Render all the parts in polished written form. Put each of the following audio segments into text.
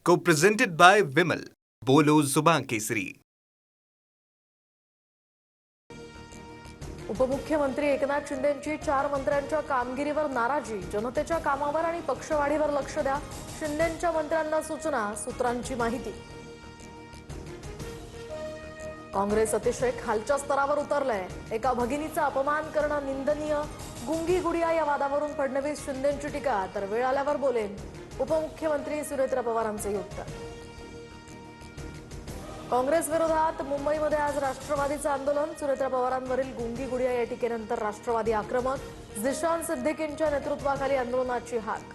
Co-presented by Vimal. बोलो जुबान केसरी. उपमुख्यमंत्री एकनाथ शिंदेंची 4 मंत्र्यांच्या कामगिरीवर नाराजी. जनतेच्या कामावर आणि पक्षवाढीवर लक्ष द्या. शिंदेंच्या मंत्र्यांना सूचना, सूत्रांची माहिती. काँग्रेस अतिशय खालच्या स्तरावर उतरलंय. एका भगिनीचा अपमान करणं निंदनीय. गुंगी गुडिया या वादावरून फडणवीस शिंदेंची टीका, तर वेळ आल्यावर बोलेन. उपमुख्यमंत्री सुनेत्रा पवारांचे उत्तर. काँग्रेस विरोधात मुंबईमध्ये आज राष्ट्रवादीचं आंदोलन. सुनेत्रा पवारांवरील गुंगी गुडिया या टीकेनंतर राष्ट्रवादी आक्रमक. झिशान सिद्दीकींच्या नेतृत्वाखाली आंदोलनाची हाक.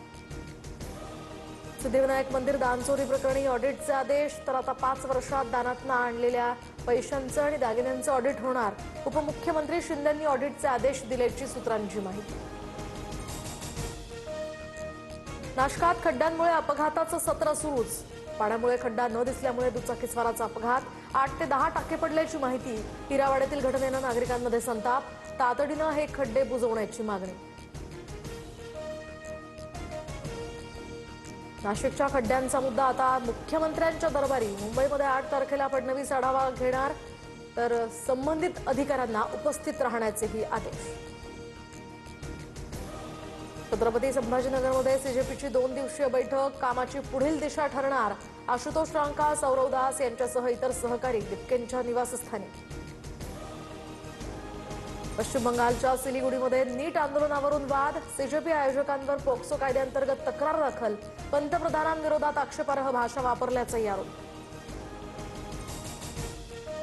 सिद्धिविनायक मंदिर दानचोरी प्रकरणी ऑडिटचे आदेश. तर आता 5 वर्षात दानातनं आणलेल्या पैशांचं आणि दागिन्यांचं ऑडिट होणार. उपमुख्यमंत्री शिंदेंनी ऑडिटचे आदेश दिल्याची सूत्रांची माहिती. नाशकात खड्ड्यांमुळे अपघाताचं सत्र सुरूच. पाण्यामुळे खड्डा न दिसल्यामुळे दुचाकीस्वाराचा अपघात. 8 ते 10 टाके पडल्याची माहिती. हिरावाड्यातील घटनेनं नागरिकांमध्ये संताप. तातडीनं हे खड्डे बुजवण्याची मागणी. नाशिकच्या खड्ड्यांचा मुद्दा आता मुख्यमंत्र्यांच्या दरबारी. मुंबईमध्ये 8 तारखेला फडणवीस आढावा घेणार, तर संबंधित अधिकाऱ्यांना उपस्थित राहण्याचेही आदेश. छत्रपती संभाजीनगरमध्ये सीजेपीची 2 दिवसीय बैठक. कामाची पुढील दिशा ठरणार. आशुतोष रांका, सौरव दास यांच्यासह इतर सहकारी डिपकेंच्या निवासस्थानी. पश्चिम बंगालच्या सिलिगुडीमध्ये नीट आंदोलनावरून वाद. सीजेपी आयोजकांवर पोक्सो कायद्याअंतर्गत तक्रार दाखल. पंतप्रधानांविरोधात आक्षेपार्ह भाषा वापरल्याचाही आरोप.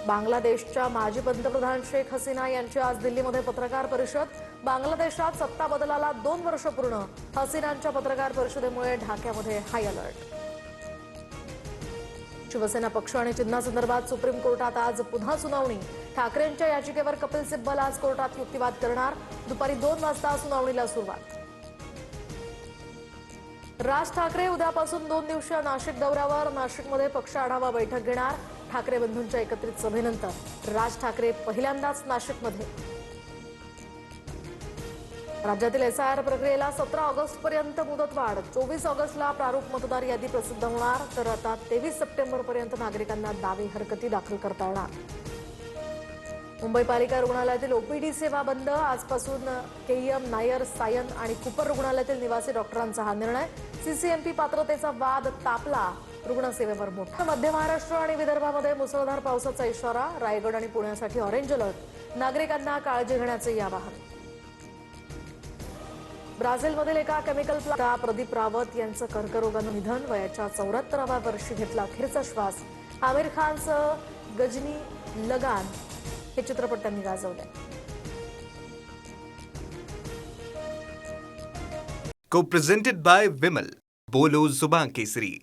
बांगलादेशच्या माजी पंतप्रधान शेख हसीना यांची आज दिल्लीमध्ये पत्रकार परिषद. बांगलादेशात सत्ता बदलाला 2 वर्ष पूर्ण. हसीनांच्या पत्रकार परिषदेमुळे ढाक्यामध्ये हाय अलर्ट. शिवसेना पक्ष आणि चिन्हासंदर्भात सुप्रीम कोर्टात आज पुन्हा सुनावणी. ठाकरेंच्या याचिकेवर कपिल सिब्बल आज कोर्टात युक्तिवाद करणार. दुपारी 2 वाजता सुनावणीला सुरुवात. राज ठाकरे उद्यापासून 2 दिवसीय नाशिक दौऱ्यावर. नाशिकमध्ये पक्ष आढावा बैठक घेणार. ठाकरे बंधूंच्या एकत्रित सभेनंतर राज ठाकरे पहिल्यांदाच नाशिकमध्ये. राज्यातील एसआयआर प्रक्रियेला 17 ऑगस्टपर्यंत मुदतवाढ. 24 ऑगस्टला प्रारूप मतदार यादी प्रसिद्ध होणार, तर आता 23 सप्टेंबरपर्यंत नागरिकांना दावे हरकती दाखल करता येणार. मुंबई पालिका रुग्णालयातील ओपीडी सेवा बंद. आजपासून केईएम, नायर, सायन आणि कुपर रुग्णालयातील निवासी डॉक्टरांचा हा निर्णय. सीसीएमपी पात्रतेचा वाद तापला. रुग्णसेवेवर मोठा. मध्य महाराष्ट्र आणि विदर्भामध्ये मुसळधार पावसाचा इशारा. रायगड आणि पुण्यासाठी ऑरेंज अलर्ट. नागरिकांना काळजी घेण्याचे आवाहन. ब्राझीलमधील एका केमिकल प्लांट. प्रदीप रावत यांचं कर्करोगानं निधन. वयाच्या 74व्या वर्षी घेतला अखेरचा श्वास. आमिर खानचं गजनी, लगान हे चित्रपट त्यांनी गाजवले. Co-presented by Vimal. बोलो जुबान केसरी.